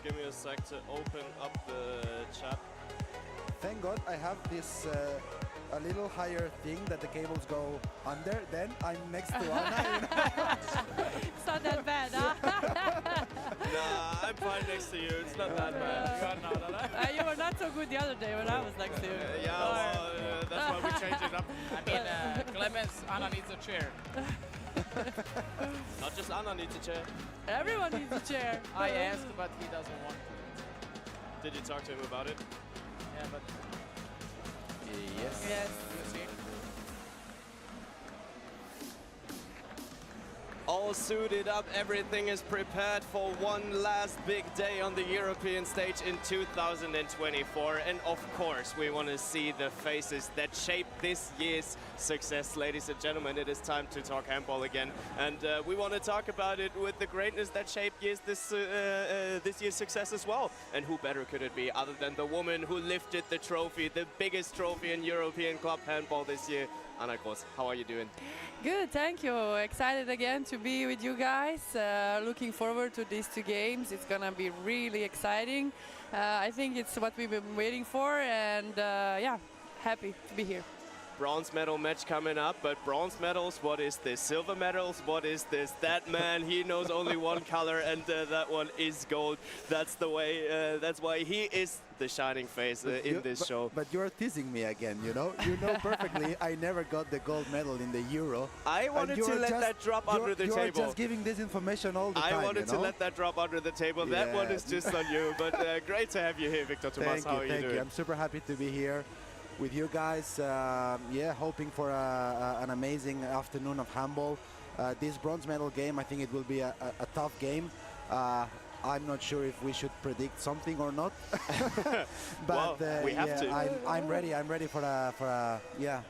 give me a sec to open up the chat. Thank God I have this a little higher thing that the cables go under. Then I'm next to Anna. You know? It's not that bad, huh? Nah, I'm fine next to you. It's not that bad. You were not so good the other day when I was next to you. Yeah, well, that's why we changed it up. I mean, Clemens, Anna needs a chair. Not just Anna needs a chair. Everyone needs a chair. I asked, but he doesn't want to. Did you talk to him about it? Yeah, but Yes. Yes. you see. All suited up, everything is prepared for one last big day on the European stage in 2024. And of course, we want to see the faces that shape this year's success. Ladies and gentlemen, it is time to talk handball again. And we want to talk about it with the greatness that shaped this year's success as well. And who better could it be other than the woman who lifted the trophy, the biggest trophy in European club handball this year. Anna Gross, how are you doing? Good, thank you. Excited again to be with you guys. Looking forward to these two games. It's gonna be really exciting. I think it's what we've been waiting for, and yeah, happy to be here. Bronze medal match coming up, but bronze medals, what is this? Silver medals, what is this? That man, he knows only one color, and that one is gold. That's the way, that's why he is the shining face in this show. But you're teasing me again, you know? You know perfectly I never got the gold medal in the Euro. I wanted to let that drop under the table. You're just giving this information all the time, I wanted to let that drop under the table. Yeah. That one is just on you, but great to have you here, Victor Thomas. How are you doing? Thank you. I'm super happy to be here with you guys. Yeah, hoping for an amazing afternoon of handball. This bronze medal game, I think it will be a tough game. I'm not sure if we should predict something or not. But well, we have to. I'm ready. I'm ready for a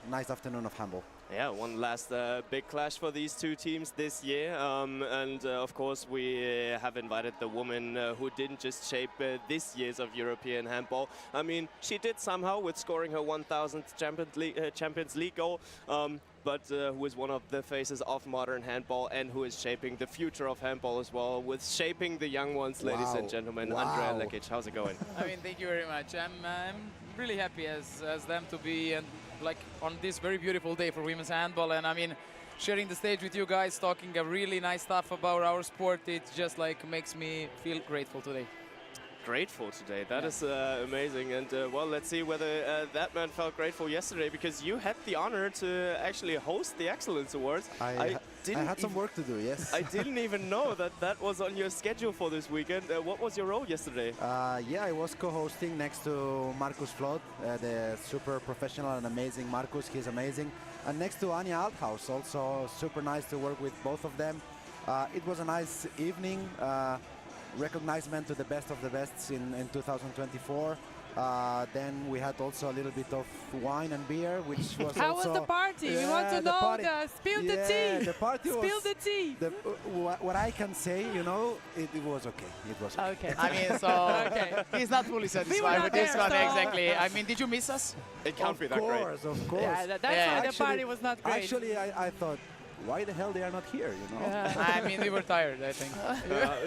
nice afternoon of handball. Yeah, one last big clash for these two teams this year. And of course, we have invited the woman who didn't just shape this year's of European handball. I mean, she did somehow with scoring her 1000th Champions League goal. But who is one of the faces of modern handball and who is shaping the future of handball as well, with shaping the young ones, ladies and gentlemen. Wow. Andrea Lekic, how's it going? I mean, thank you very much. I'm really happy as them to be and like on this very beautiful day for women's handball, and I mean, sharing the stage with you guys, talking a really nice stuff about our sport. It just like makes me feel grateful today. Grateful today. That is amazing. And well, let's see whether that man felt grateful yesterday, because you had the honor to actually host the Excellence Awards. I had some work to do, yes. I didn't even know that that was on your schedule for this weekend. What was your role yesterday? Yeah, I was co-hosting next to Markus Flod, the super professional and amazing Markus. He's amazing. And next to Anja Althaus, also super nice to work with both of them. It was a nice evening. Recognition to the best of the bests in 2024. Then we had also a little bit of wine and beer, which was How was the party? We want to know. Spill the tea. The party Spill the tea. What I can say, you know, it was okay. It was okay. Okay. I mean, so he's not fully satisfied with this one, exactly. I mean, did you miss us? It can't be that great. Of course. Yeah, that's why the party was not great. Actually, I thought, why the hell they are not here, you know? I mean, we were tired, I think.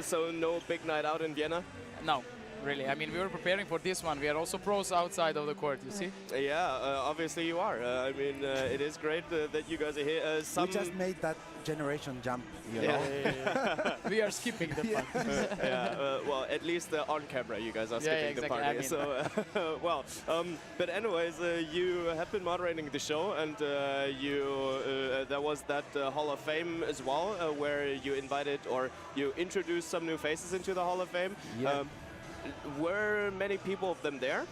So no big night out in Vienna? No, really. I mean, we were preparing for this one. We are also pros outside of the court, you see? Yeah, obviously you are. I mean, it is great that you guys are here. We just made that generation jump, you know? We are skipping the part. Well, at least on camera you guys are skipping the party. I mean. So, well, but anyways, you have been moderating the show, and there was that Hall of Fame as well, where you invited or you introduced some new faces into the Hall of Fame. Yeah. Were many people of them there?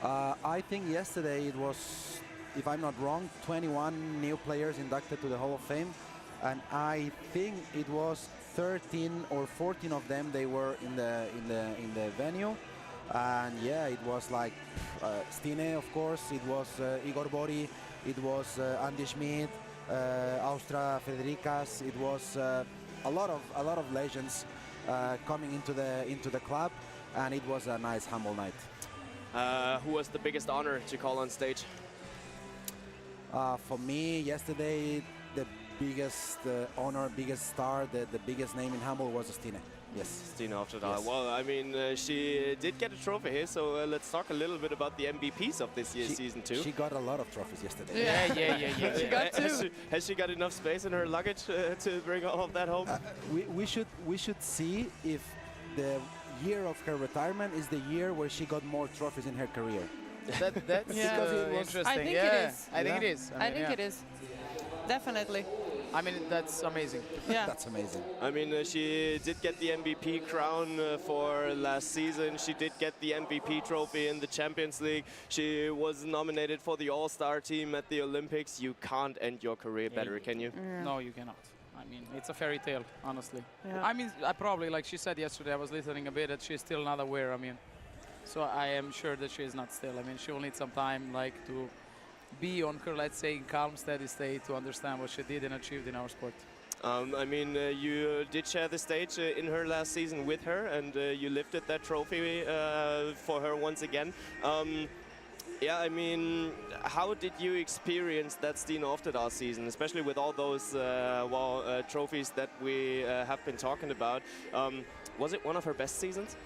I think yesterday it was, if I'm not wrong, 21 new players inducted to the Hall of Fame, and I think it was 13 or 14 of them. They were in the venue, and yeah, it was like Stine, of course. It was Igor Bori. It was Andy Schmidt, Austra Frederikas. It was a lot of legends coming into the club, and it was a nice humble night. Who was the biggest honor to call on stage? For me, yesterday, the biggest honor, biggest star, the biggest name in handball was Stine. Yes. Stina Oftedal. Yes. Well, I mean, she did get a trophy here, so let's talk a little bit about the MVPs of this year's season 2. She got a lot of trophies yesterday. Yeah. She got 2. Has she got enough space in her luggage to bring all of that home? We should see if the year of her retirement is the year where she got more trophies in her career. That's Yeah. Because it was- interesting. I think yeah. it is. I think Yeah. it is. I think it is. Definitely. I mean, that's amazing. Yeah. That's amazing. I mean, she did get the MVP crown for last season. She did get the MVP trophy in the Champions League. She was nominated for the All-Star team at the Olympics. You can't end your career better, can you? No, you cannot. I mean, it's a fairy tale, honestly. Yeah. I mean, I probably, like she said yesterday, I was listening a bit, that she's still not aware. I mean, so I am sure that she is not still. I mean, she will need some time, like, to be on her, let's say, calm, steady state to understand what she did and achieved in our sport. I mean, you did share the stage in her last season with her, and you lifted that trophy for her once again. Yeah, I mean, how did you experience that Stina Oftedal season, especially with all those trophies that we have been talking about? Was it one of her best seasons?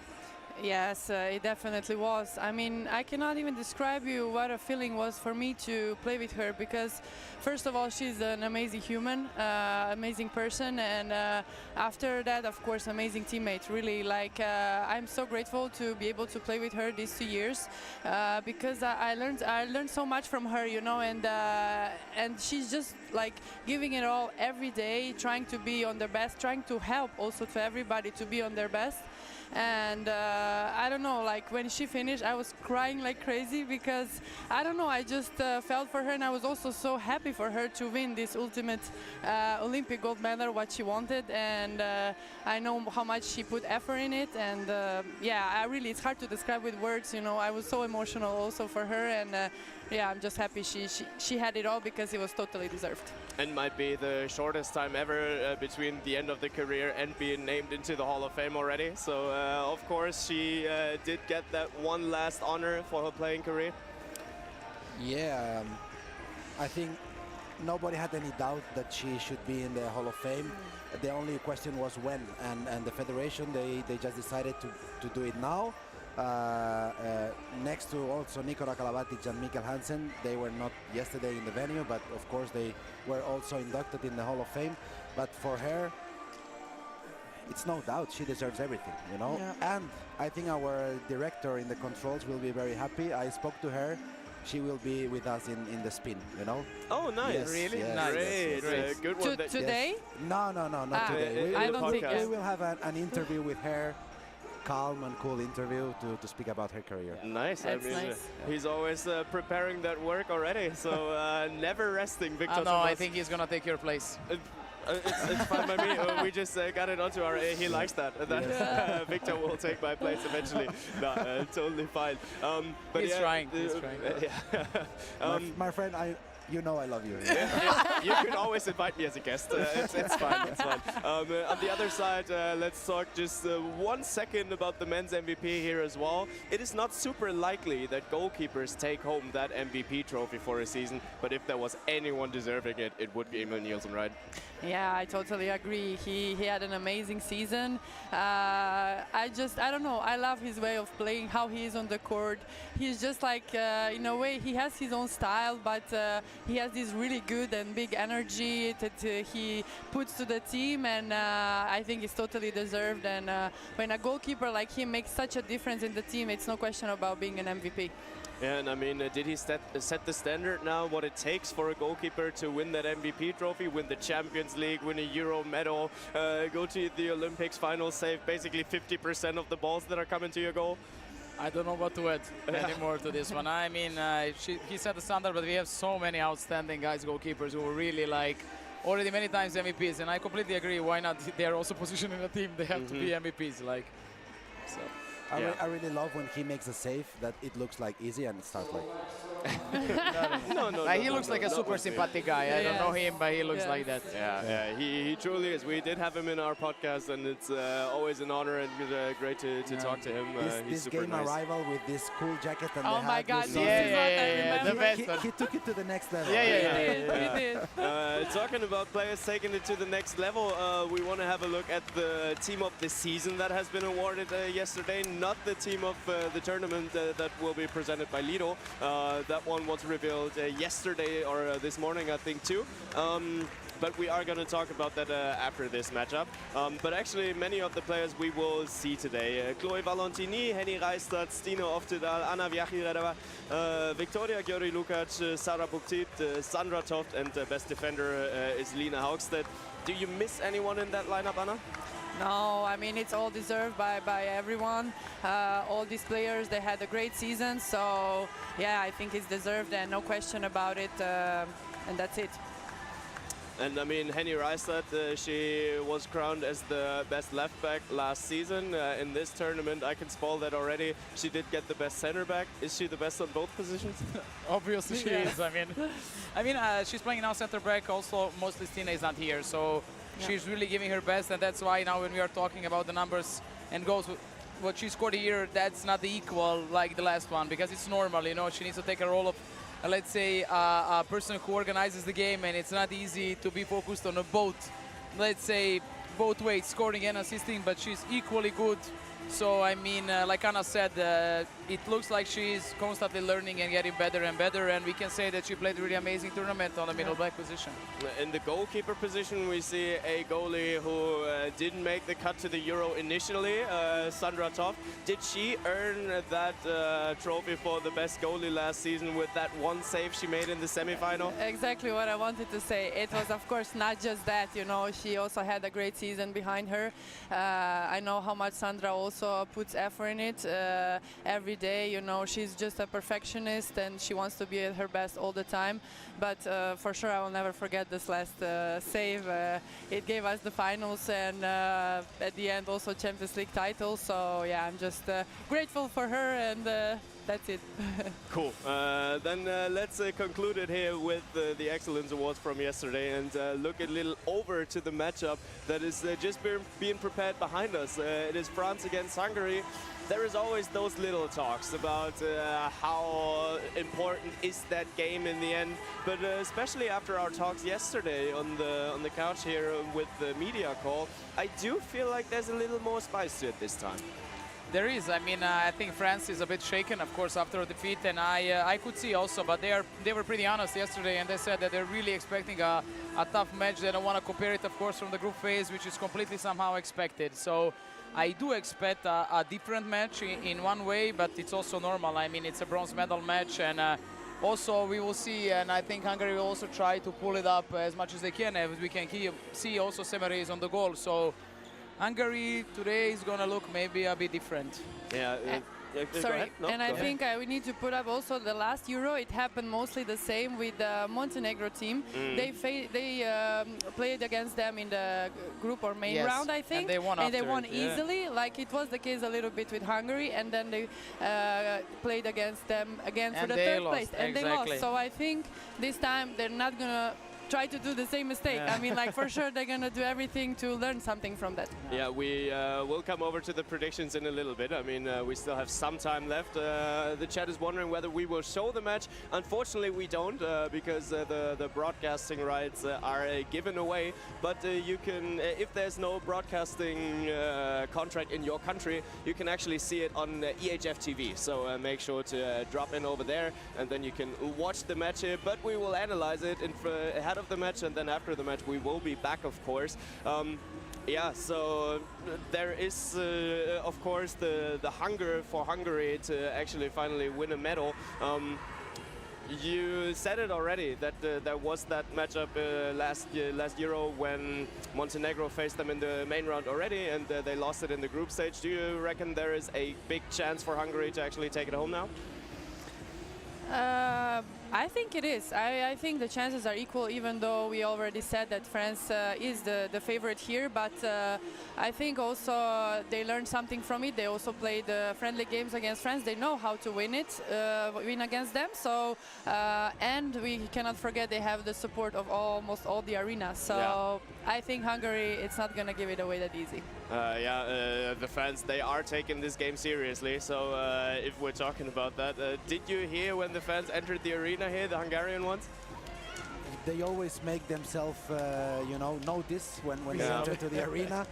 Yes, it definitely was. I mean, I cannot even describe you what a feeling was for me to play with her, because first of all, she's an amazing human, amazing person, and after that, of course, amazing teammate. Really, like, I'm so grateful to be able to play with her these 2 years, because I learned so much from her, you know, and she's just like giving it all every day, trying to be on their best, trying to help also to everybody to be on their best. And I don't know, like when she finished, I was crying like crazy, because I don't know, I just felt for her, and I was also so happy for her to win this ultimate Olympic gold medal, what she wanted, and I know how much she put effort in it, and yeah, it's hard to describe with words, you know. I was so emotional also for her, and yeah, I'm just happy she had it all, because it was totally deserved. And might be the shortest time ever between the end of the career and being named into the Hall of Fame already. So, of course, she did get that one last honor for her playing career. Yeah, I think nobody had any doubt that she should be in the Hall of Fame. The only question was when, and the federation, they just decided to do it now. Next to also Nikola Kalabatic and Mikkel Hansen, they were not yesterday in the venue, but of course they were also inducted in the Hall of Fame. But for her, it's no doubt she deserves everything, you know. Yeah. And I think our director in the controls will be very happy. I spoke to her. She will be with us in the spin, you know. Oh, nice. Yes, Really? yes, Nice. yes, Great. Good one. Today? No, not today. I don't think We will have an interview with her, calm and cool interview to speak about her career. Nice. That's I mean, nice. He's always preparing that work already, so never resting, Victor. No, I think he's going to take your place. It's fine by me. We just got it onto our. He likes that. Victor will take my place eventually. No, totally fine. But He's yeah, trying. He's trying. Yeah. My friend, you know I love you. You can always invite me as a guest. It's fine. It's fine. On the other side, let's talk just 1 second about the men's MVP here as well. It is not super likely that goalkeepers take home that MVP trophy for a season, but if there was anyone deserving it, it would be Emil Nielsen, right? Yeah, I totally agree. He had an amazing season. I don't know, I love his way of playing, how he is on the court. He's just like, in a way, he has his own style, but he has this really good and big energy that he puts to the team, and I think it's totally deserved. And when a goalkeeper like him makes such a difference in the team, it's no question about being an MVP. Yeah, and I mean, did he set the standard now, what it takes for a goalkeeper to win that MVP trophy, win the Champions League, win a Euro medal, go to the Olympics final, save basically 50% of the balls that are coming to your goal? I don't know what to add anymore to this one. I mean, he set the standard, but we have so many outstanding guys, goalkeepers, who are really like already many times MVPs, and I completely agree. Why not? They are also positioned in the team. They have to be MVPs, like. So. I really love when he makes a save that it looks like easy and it starts like. No, He looks like a not super with me. sympathetic guy. I don't know him, but he looks Yes. like that. Yeah, he truly is. We did have him in our podcast, and it's always an honor and great to talk to him. He's This super game nice. arrival with this cool jacket and Oh the my hat, God, you this saw is it. what I remember. the best one. He took it to the next level. We did. Talking about players taking it to the next level, we want to have a look at the team of the season that has been awarded yesterday, not the team of the tournament that will be presented by Lido. That one was revealed yesterday or this morning, I think, too. But we are going to talk about that after this matchup. But actually, many of the players we will see today. Chloe Valentini, Henny Reistad, Stine Oftedal, Anna Viachiredova, Victoria Gyori Lukac, Sarah Buktit, Sandra Toft, and best defender is Lina Haugstedt. Do you miss anyone in that lineup, Anna? No, I mean, it's all deserved by everyone. All these players, they had a great season. So, yeah, I think it's deserved and no question about it. And that's it. And I mean, Henny Reistad, she was crowned as the best left back last season. In this tournament, I can spoil that already. She did get the best center back. Is she the best on both positions? Obviously she Yes. is. I mean, she's playing now center back. Also, mostly Stina is not here, so she's really giving her best, and that's why now when we are talking about the numbers and goals, what she scored here, that's not the equal like the last one, because it's normal. You know, she needs to take a role of, let's say, a person who organizes the game, and it's not easy to be focused on both, let's say, both ways, scoring and assisting, but she's equally good. So, I mean, like Anna said, it looks like she's constantly learning and getting better and better, and we can say that she played a really amazing tournament on the middle back position. In the goalkeeper position, we see a goalie who didn't make the cut to the Euro initially, Sandra Toft. Did she earn that trophy for the best goalie last season with that one save she made in the semi-final? Exactly what I wanted to say. It was, of course, not just that. You know, she also had a great season behind her. I know how much Sandra also puts effort in it every day. You know, she's just a perfectionist and she wants to be at her best all the time. But for sure, I will never forget this last save. It gave us the finals and at the end also Champions League title. So yeah, I'm just grateful for her, and that's it. Cool. Then let's conclude it here with the Excellence Awards from yesterday and look a little over to the matchup that is just being prepared behind us. It is France against Hungary. There is always those little talks about how important is that game in the end, but especially after our talks yesterday on the couch here with the media call, I do feel like there's a little more spice to it this time. There is. I mean, I think France is a bit shaken, of course, after a defeat, and I could see also, but they were pretty honest yesterday, and they said that they're really expecting a tough match. They don't want to compare it, of course, from the group phase, which is completely somehow expected. So I do expect a different match in one way, but it's also normal. I mean, it's a bronze medal match, and also we will see, and I think Hungary will also try to pull it up as much as they can, as we can see also Semere is on the goal. So Hungary today is going to look maybe a bit different. Yeah. Go Sorry, ahead. No, and go I ahead. think we need to put up also the last Euro. It happened mostly the same with the Montenegro team. They played against them in the group or main Yes, round, I think, and they won after it, yeah. easily. Like it was the case a little bit with Hungary, and then they played against them again for And the they third lost, place, and they exactly. lost. So I think this time they're not gonna try to do the same mistake. Yeah. I mean, like for sure they're gonna do everything to learn something from that. Yeah, we will come over to the predictions in a little bit. I mean, we still have some time left. The chat is wondering whether we will show the match. Unfortunately, we don't because the broadcasting rights are given away. But you can, if there's no broadcasting contract in your country, you can actually see it on EHF TV. So make sure to drop in over there, and then you can watch the match here. But we will analyze it ahead of the match, and then after the match we will be back, of course. Yeah, so there is, of course, the hunger for Hungary to actually finally win a medal. You said it already, that there was that matchup last Euro when Montenegro faced them in the main round already, and they lost it in the group stage. Do you reckon there is a big chance for Hungary to actually take it home now? I think it is. I think the chances are equal, even though we already said that France is the favorite here. But I think also they learned something from it. They also played friendly games against France. They know how to win against them. So and we cannot forget they have the support of almost all the arenas. So I think Hungary, it's not going to give it away that easy. The fans, they are taking this game seriously. So if we're talking about that, did you hear when the fans entered the arena here, the Hungarian ones? They always make themselves, notice when they enter to the arena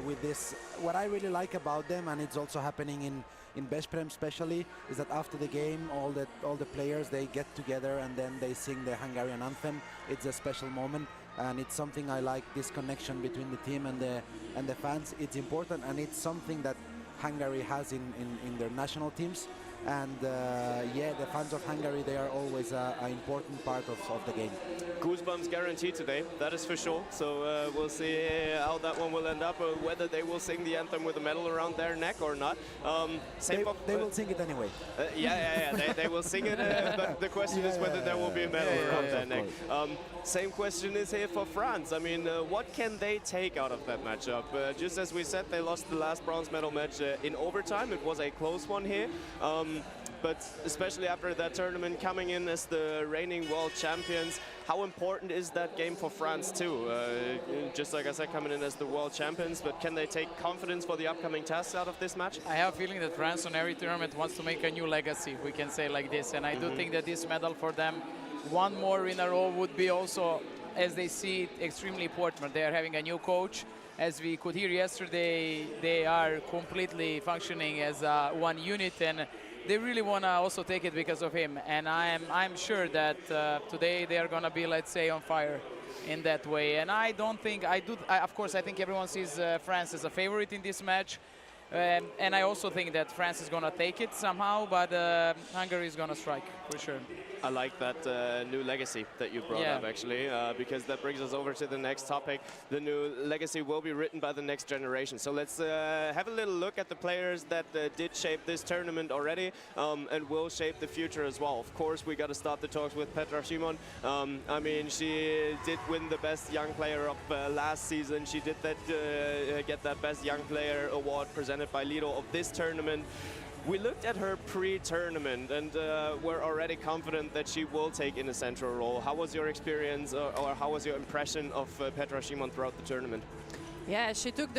with this. What I really like about them, and it's also happening in Besprem especially, is that after the game, all the players, they get together and then they sing the Hungarian anthem. It's a special moment, and it's something I like, this connection between the team and the fans. It's important, and it's something that Hungary has in their national teams. And the fans of Hungary, they are always an important part of the game. Goosebumps guaranteed today, that is for sure. So we'll see how that one will end up, whether they will sing the anthem with a medal around their neck or not. They will sing it anyway. They will sing it, but the question is whether there will be a medal around their neck. Same question is here for France. I mean, what can they take out of that matchup? Just as we said, they lost the last bronze medal match in overtime. It was a close one here. But especially after that tournament, coming in as the reigning world champions, how important is that game for France too? Just like I said, coming in as the world champions, but can they take confidence for the upcoming tasks out of this match? I have a feeling that France on every tournament wants to make a new legacy, we can say like this, and I do think that this medal for them, one more in a row, would be also, as they see it, extremely important. They are having a new coach. As we could hear yesterday, they are completely functioning as one unit, and they really want to also take it because of him. And I'm sure that today they are going to be, let's say, on fire in that way. And I don't think, of course, I think everyone sees France as a favorite in this match. And I also think that France is going to take it somehow, but Hungary is going to strike, for sure. I like that new legacy that you brought up, actually, because that brings us over to the next topic. The new legacy will be written by the next generation. So let's have a little look at the players that did shape this tournament already and will shape the future as well. Of course, we got to start the talks with Petra Šimon. I mean, she did win the Best Young Player of last season. She did that get that Best Young Player award presented by Lido of this tournament. We looked at her pre-tournament and we're already confident that she will take in a central role. How was your experience or how was your impression of Petra Šimon throughout the tournament? Yeah, she took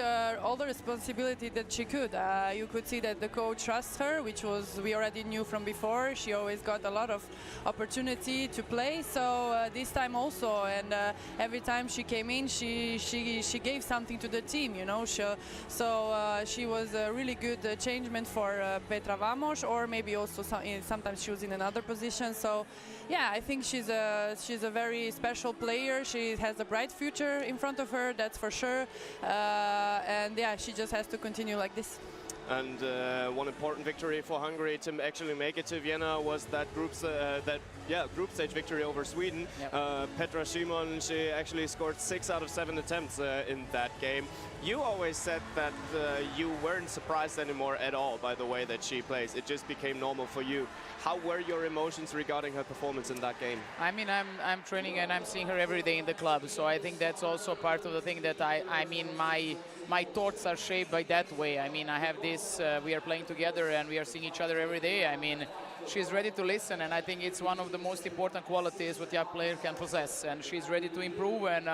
all the responsibility that she could. You could see that the coach trusts her, which we already knew from before. She always got a lot of opportunity to play, so this time also. And every time she came in, she gave something to the team, you know. So she was a really good changement for Petra Vamos, or maybe also sometimes she was in another position. So yeah, I think she's a very special player. She has a bright future in front of her, that's for sure. And yeah, she just has to continue like this. And one important victory for Hungary to actually make it to Vienna was that group stage victory over Sweden. Yep. Petra Šimon, she actually scored 6 out of 7 attempts in that game. You always said that you weren't surprised anymore at all by the way that she plays. It just became normal for you. How were your emotions regarding her performance in that game? I mean, I'm training and I'm seeing her every day in the club, so I think that's also part of the thing that I mean, my thoughts are shaped by that way. I mean, I have this, we are playing together and we are seeing each other every day. I mean, she's ready to listen, and I think it's one of the most important qualities what a player can possess, and she's ready to improve. And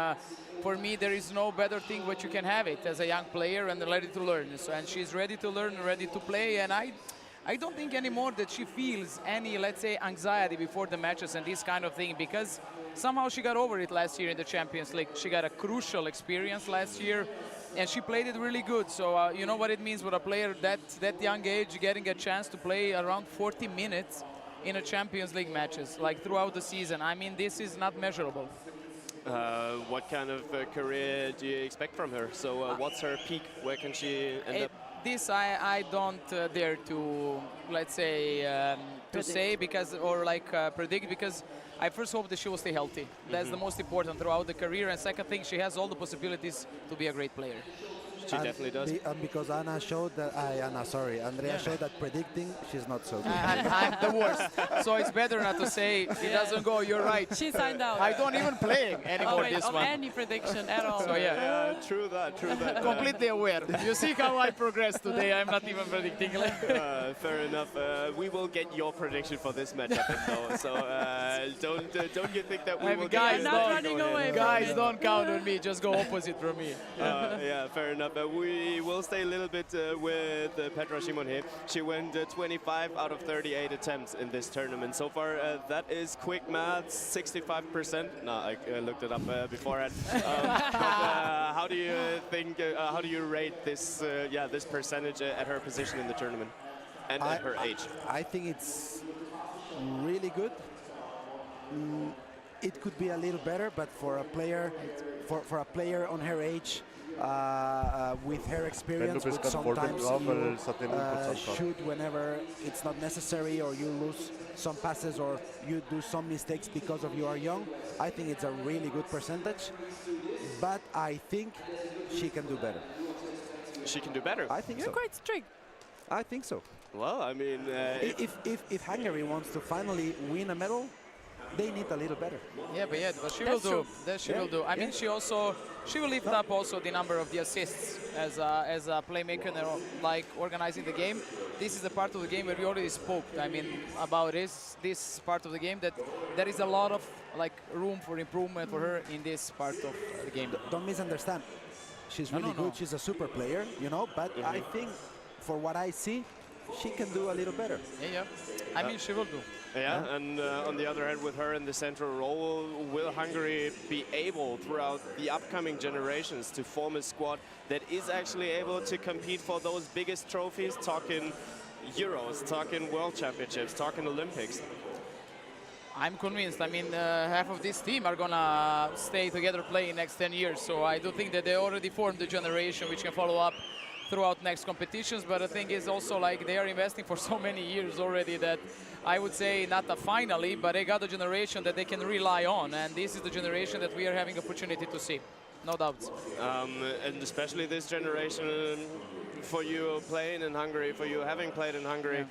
for me, there is no better thing what you can have it as a young player and ready to learn. So, and she's ready to learn, ready to play, and I don't think anymore that she feels any, let's say, anxiety before the matches and this kind of thing, because somehow she got over it last year in the Champions League. She got a crucial experience last year, and she played it really good. So you know what it means for a player that young age, getting a chance to play around 40 minutes in a Champions League matches, like throughout the season. I mean, this is not measurable. What kind of career do you expect from her? So what's her peak? Where can she end up? This I don't dare to, let's say, to say because, or like predict, because I first hope that she will stay healthy. That's the most important throughout the career. And second thing, she has all the possibilities to be a great player. She definitely does. And because Anna showed that, Andrea showed that predicting, she's not so good. I'm the worst. So it's better not to say it doesn't go. You're right. She signed out. I don't even play anymore this of one. any prediction at all. So yeah. True that. Completely aware. You see how I progress today. I'm not even predicting. Fair enough. We will get your prediction for this matchup, though. So don't you think that we will guys, get not running away. Guys, don't count on me. Just go opposite from me. Yeah, fair enough. We will stay a little bit with Petra Szymon here. She went 25 out of 38 attempts in this tournament. So far, that is quick maths, 65%. No, I looked it up beforehand. How do you think? How do you rate this? This percentage at her position in the tournament and at her age? I think it's really good. It could be a little better, but for a player, on her age, with her experience, would sometimes shoot whenever it's not necessary, or you lose some passes, or you do some mistakes because of you are young. I think it's a really good percentage, but I think she can do better. She can do better. I think You're so. quite strict. I think so. Well, I mean, if Hungary wants to finally win a medal, they need a little better. But she will do. That she will do. I mean, she will lift up also the number of the assists as a playmaker, and like organizing the game. This is the part of the game where we already spoke. I mean, about this part of the game, that there is a lot of like room for improvement for her in this part of the game. Don't misunderstand. She's really good. She's a super player, you know. But I think, for what I see, she can do a little better. Yeah. I mean, she will do. Yeah, and on the other hand, with her in the central role, will Hungary be able, throughout the upcoming generations, to form a squad that is actually able to compete for those biggest trophies, talking Euros, talking World Championships, talking Olympics? I'm convinced. I mean, half of this team are gonna stay together playing next 10 years. So I do think that they already formed the generation which can follow up throughout next competitions. But the thing is also, like, they are investing for so many years already that I would say not a finally, but they got a generation that they can rely on. And this is the generation that we are having opportunity to see. No doubts. And especially this generation, for you playing in Hungary, for you having played in Hungary,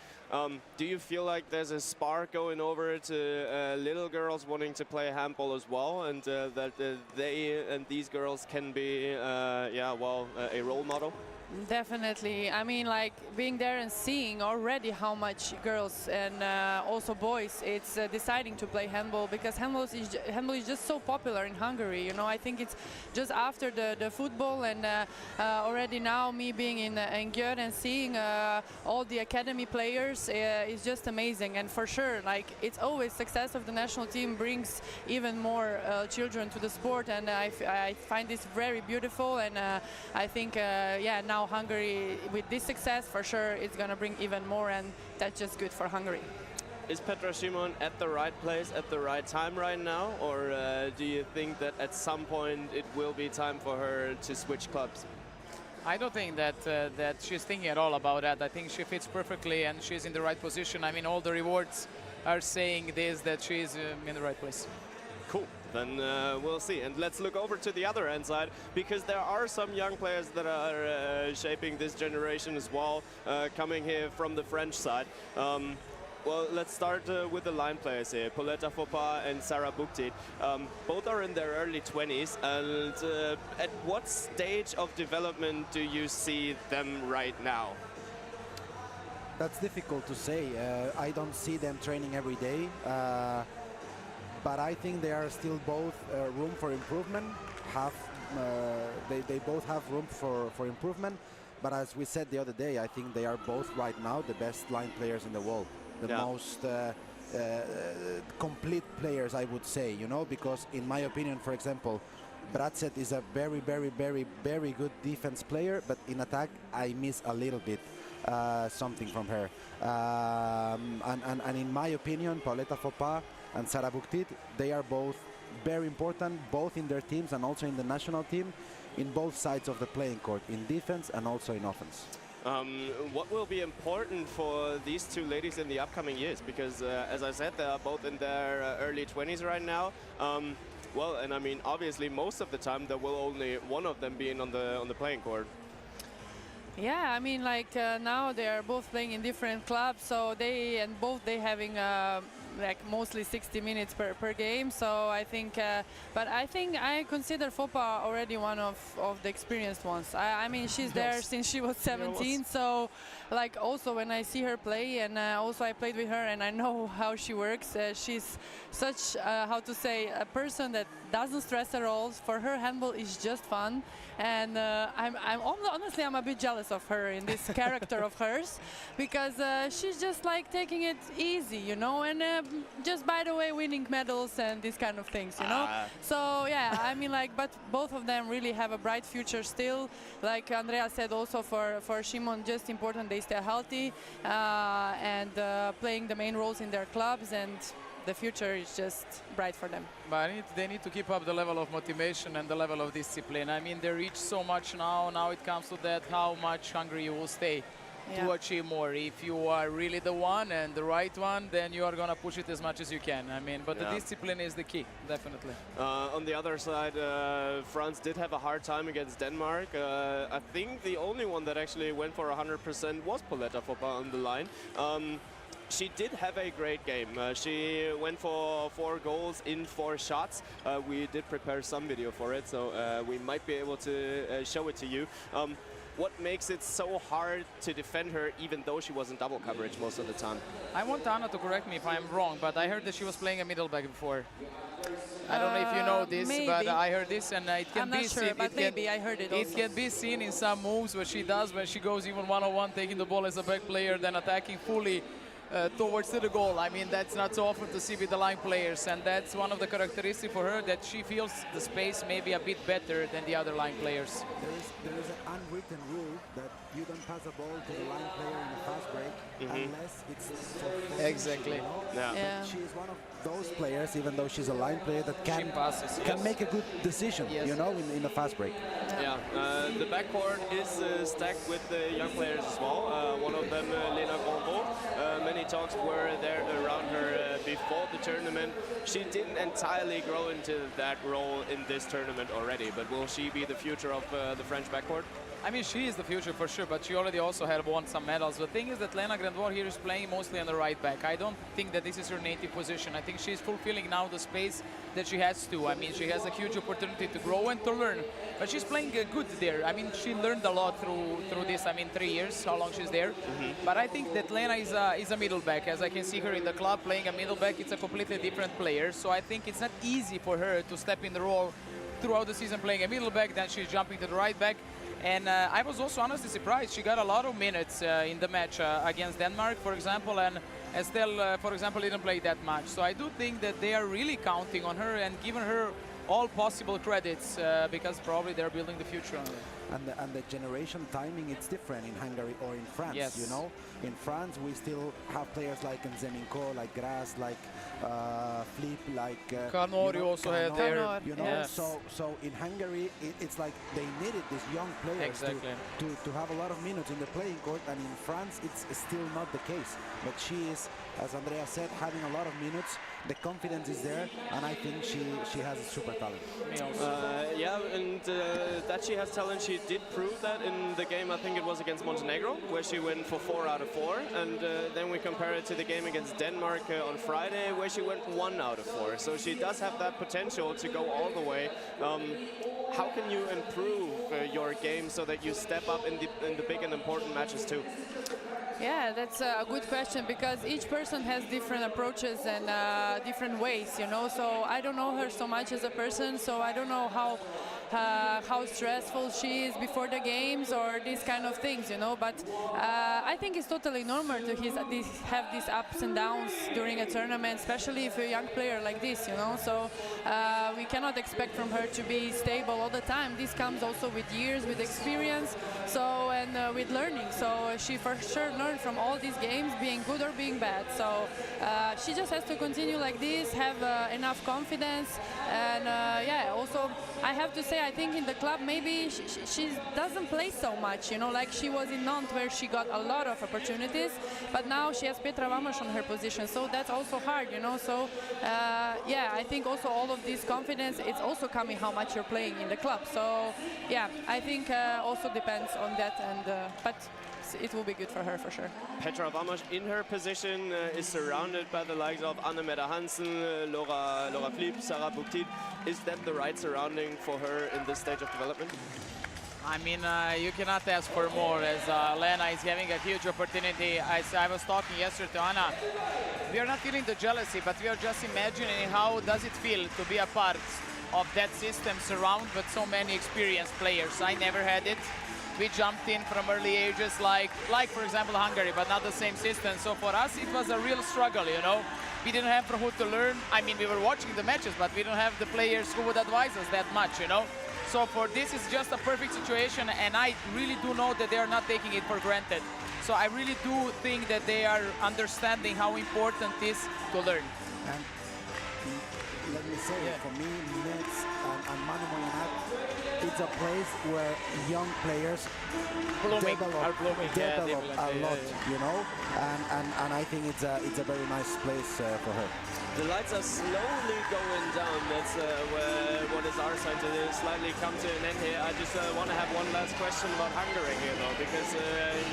do you feel like there's a spark going over to little girls wanting to play handball as well, and that they and these girls can be, a role model? Definitely. I mean, like, being there and seeing already how much girls and also boys it's deciding to play handball, because handball is just so popular in Hungary. You know, I think it's just after the football, and already now me being in Győr and seeing all the academy players is just amazing. And for sure, like, it's always success of the national team brings even more children to the sport, and I find this very beautiful. And I think now Hungary, with this success, for sure it's going to bring even more, and that's just good for Hungary. Is Petra Szymon at the right place at the right time right now, or do you think that at some point it will be time for her to switch clubs? I don't think that she's thinking at all about that. I think she fits perfectly and she's in the right position. I mean, all the rewards are saying this, that she's in the right place. Cool. Then we'll see. And let's look over to the other end side, because there are some young players that are shaping this generation as well, coming here from the French side. Well, let's start with the line players here, Pauletta Foppa and Sarah Buktit. Both are in their early 20s, and at what stage of development do you see them right now? That's difficult to say. I don't see them training every day. But I think they are still both room for improvement. They both have room for improvement. But as we said the other day, I think they are both right now the best line players in the world. The most complete players, I would say, you know, because in my opinion, for example, Bracet is a very, very, very, very good defense player, but in attack, I miss a little bit something from her. And in my opinion, Pauletta Foppa and Sarah Buktit, they are both very important, both in their teams and also in the national team, in both sides of the playing court, in defense and also in offense. What will be important for these two ladies in the upcoming years? Because, as I said, they are both in their early 20s right now. Well, and I mean, obviously, most of the time, there will only one of them being on the playing court. Yeah, I mean, like now they are both playing in different clubs, so they having like mostly 60 minutes per game. So I think, but I think I consider Fopa already one of the experienced ones. I mean, she's there since she was 17. So, like also when I see her play, and also I played with her, and I know how she works. She's such how to say, a person that doesn't stress at all. For her, handball is just fun, and honestly I'm a bit jealous of her in this character of hers, because she's just like taking it easy, you know, and just by the way winning medals and these kind of things, you know. So yeah, I mean, like, but both of them really have a bright future still. Like Andrea said, also for Shimon, just important they stay healthy and playing the main roles in their clubs, and the future is just bright for them. But they need to keep up the level of motivation and the level of discipline. I mean, they reach so much now. Now it comes to that, how much hungry you will stay to achieve more. If you are really the one and the right one, then you are going to push it as much as you can. I mean, but the discipline is the key, definitely. On the other side, France did have a hard time against Denmark. I think the only one that actually went for 100% was Pauletta Fopa on the line. She did have a great game. She went for 4 goals in 4 shots. We did prepare some video for it, so we might be able to show it to you. What makes it so hard to defend her, even though she was in double coverage most of the time? I want Anna to correct me if I'm wrong, but I heard that she was playing a middle back before. I don't know if you know this, maybe. but I heard this, and it can I'm be not sure, seen. but maybe I heard it also. It can be seen in some moves what she does when she goes even one-on-one, taking the ball as a back player, then attacking fully towards the goal. I mean, that's not so often to see with the line players, and that's one of the characteristics for her, that she feels the space maybe a bit better than the other line players. There is an unwritten rule that you don't pass a ball to the line player in a fast break unless it's for Exactly. You know? She is one of those players, even though she's a line player, that can make a good decision, you know, in a fast break. Yeah, the backcourt is stacked with young players as well. One of them, Lena Grandot. Many talks were there around her before the tournament. She didn't entirely grow into that role in this tournament already, but will she be the future of the French backcourt? I mean, she is the future for sure, but she already also had won some medals. The thing is that Lena Grandvoort here is playing mostly on the right back. I don't think that this is her native position. I think she's fulfilling now the space that she has to. I mean, she has a huge opportunity to grow and to learn, but she's playing good there. I mean, she learned a lot through this, 3 years, how long she's there. But I think that Lena is a middle back. As I can see her in the club playing a middle back, it's a completely different player. So I think it's not easy for her to step in the role throughout the season playing a middle back, then she's jumping to the right back. And I was also honestly surprised. She got a lot of minutes in the match against Denmark, for example, and Estelle, for example, didn't play that much. So I do think that they are really counting on her and giving her all possible credits because probably they're building the future on her. And the generation timing, it's different in Hungary or in France, you know. In France, we still have players like Nzeminko, like Gras, like Flip, like Kanori also had there. You know, so in Hungary, it's like they needed these young players to have a lot of minutes in the playing court, and in France, it's still not the case. But she is, as Andrea said, having a lot of minutes. The confidence is there, and I think she has a super talent. Yeah, and that she has talent, she did prove that in the game, I think it was against Montenegro, where she went for 4 out of 4. And then we compare it to the game against Denmark on Friday, where she went 1 out of 4. So she does have that potential to go all the way. How can you improve your game so that you step up in the big and important matches too? Yeah, that's a good question, because each person has different approaches and different ways, you know. So I don't know her so much as a person, so I don't know how stressful she is before the games or these kind of things, you know. But I think it's totally normal to have these ups and downs during a tournament, especially if you're a young player like this, you know. So we cannot expect from her to be stable all the time. This comes also with years, with experience, so and with learning. So she for sure learned from all these games, being good or being bad. So she just has to continue like this, have enough confidence, and yeah. Also, I have to say say, I think in the club maybe she doesn't play so much, you know, like she was in Nantes where she got a lot of opportunities, but now she has Petra Vamos on her position, so that's also hard, you know. So yeah, I think also all of this confidence, it's also coming how much you're playing in the club. So yeah, I think also depends on that, and but it will be good for her for sure. Petra Vamos in her position is surrounded by the likes of Anne-Mette Hansen, Laura Fliep, Sarah Bouktit. Is that the right surrounding for her in this stage of development? I mean, you cannot ask for more, as Lena is having a huge opportunity. I was talking yesterday to Anna. We are not feeling the jealousy, but we are just imagining how does it feel to be a part of that system surrounded with so many experienced players. I never had it. We jumped in from early ages, like for example Hungary, but not the same system. So for us, it was a real struggle, you know. We didn't have from who to learn. I mean, we were watching the matches, but we don't have the players who would advise us that much, you know. So for this, it's just a perfect situation, and I really do know that they are not taking it for granted. So I really do think that they are understanding how important it is to learn. And let me say, for me, Metz and Manu Molinat, it's a place where young players develop a lot, you know, and I think it's a very nice place for her. The lights are slowly going down. That's where what is our side to slightly come to an end here. I just want to have one last question about Hungary here, though, because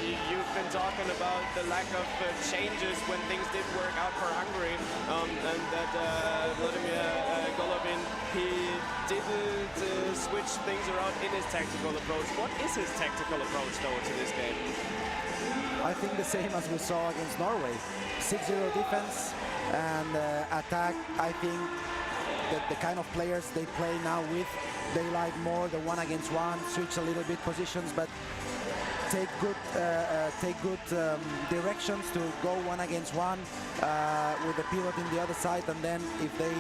you've been talking about the lack of changes when things did work out for Hungary, and that Vladimir Golovin, he didn't switch things around in his tactical approach. What is his tactical approach, though, to this game? I think the same as we saw against Norway. 6-0 defense and attack. I think that the kind of players they play now with, they like more the one against one, switch a little bit positions, but take good directions to go one against one with the pivot in the other side, and then if they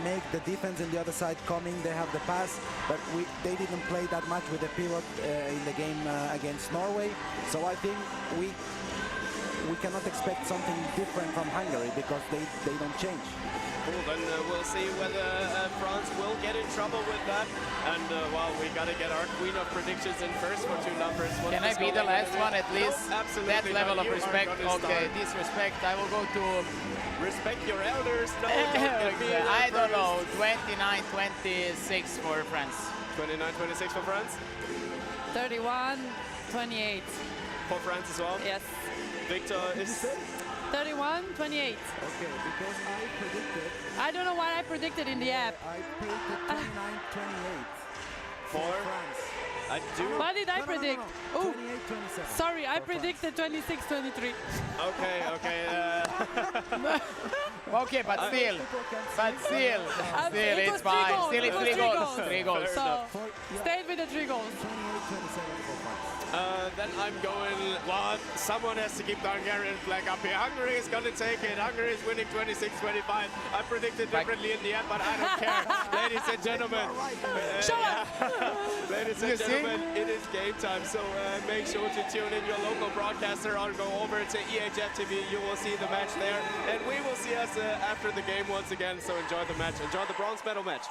make the defense in the other side coming, they have the pass. But they didn't play that much with the pivot in the game against Norway. So I think we cannot expect something different from Hungary because they don't change. Cool, then we'll see whether France will get in trouble with that. And well, we got to get our queen of predictions in first for two numbers. Can I be the last one at least? No, absolutely. That level not. of respect. Okay, disrespect. I will go to... Respect your elders. No, don't I don't know. 29-26 for France. 29-26 for France? 31-28. For France as well? Yes. Victor is... 31-28. Okay, because I predicted... I don't know what I predicted in the app. I predicted 29-28 for France. I do... What did I predict? Oh, 28-27. sorry, I predicted 26-23. Okay, Okay, but still, it's fine. Still, it's 3 goals. 3 goals. So, stayed with the 3 goals. 28-27 for France. Then I'm going, well, someone has to keep the Hungarian flag up here. Hungary is going to take it. Hungary is winning 26-25. I predicted differently in the end, but I don't care. Ladies and gentlemen. Show up! Ladies and gentlemen, it is game time, so make sure to tune in your local broadcaster or go over to EHF TV. You will see the match there, and we will see us after the game once again, so enjoy the match. Enjoy the bronze medal match.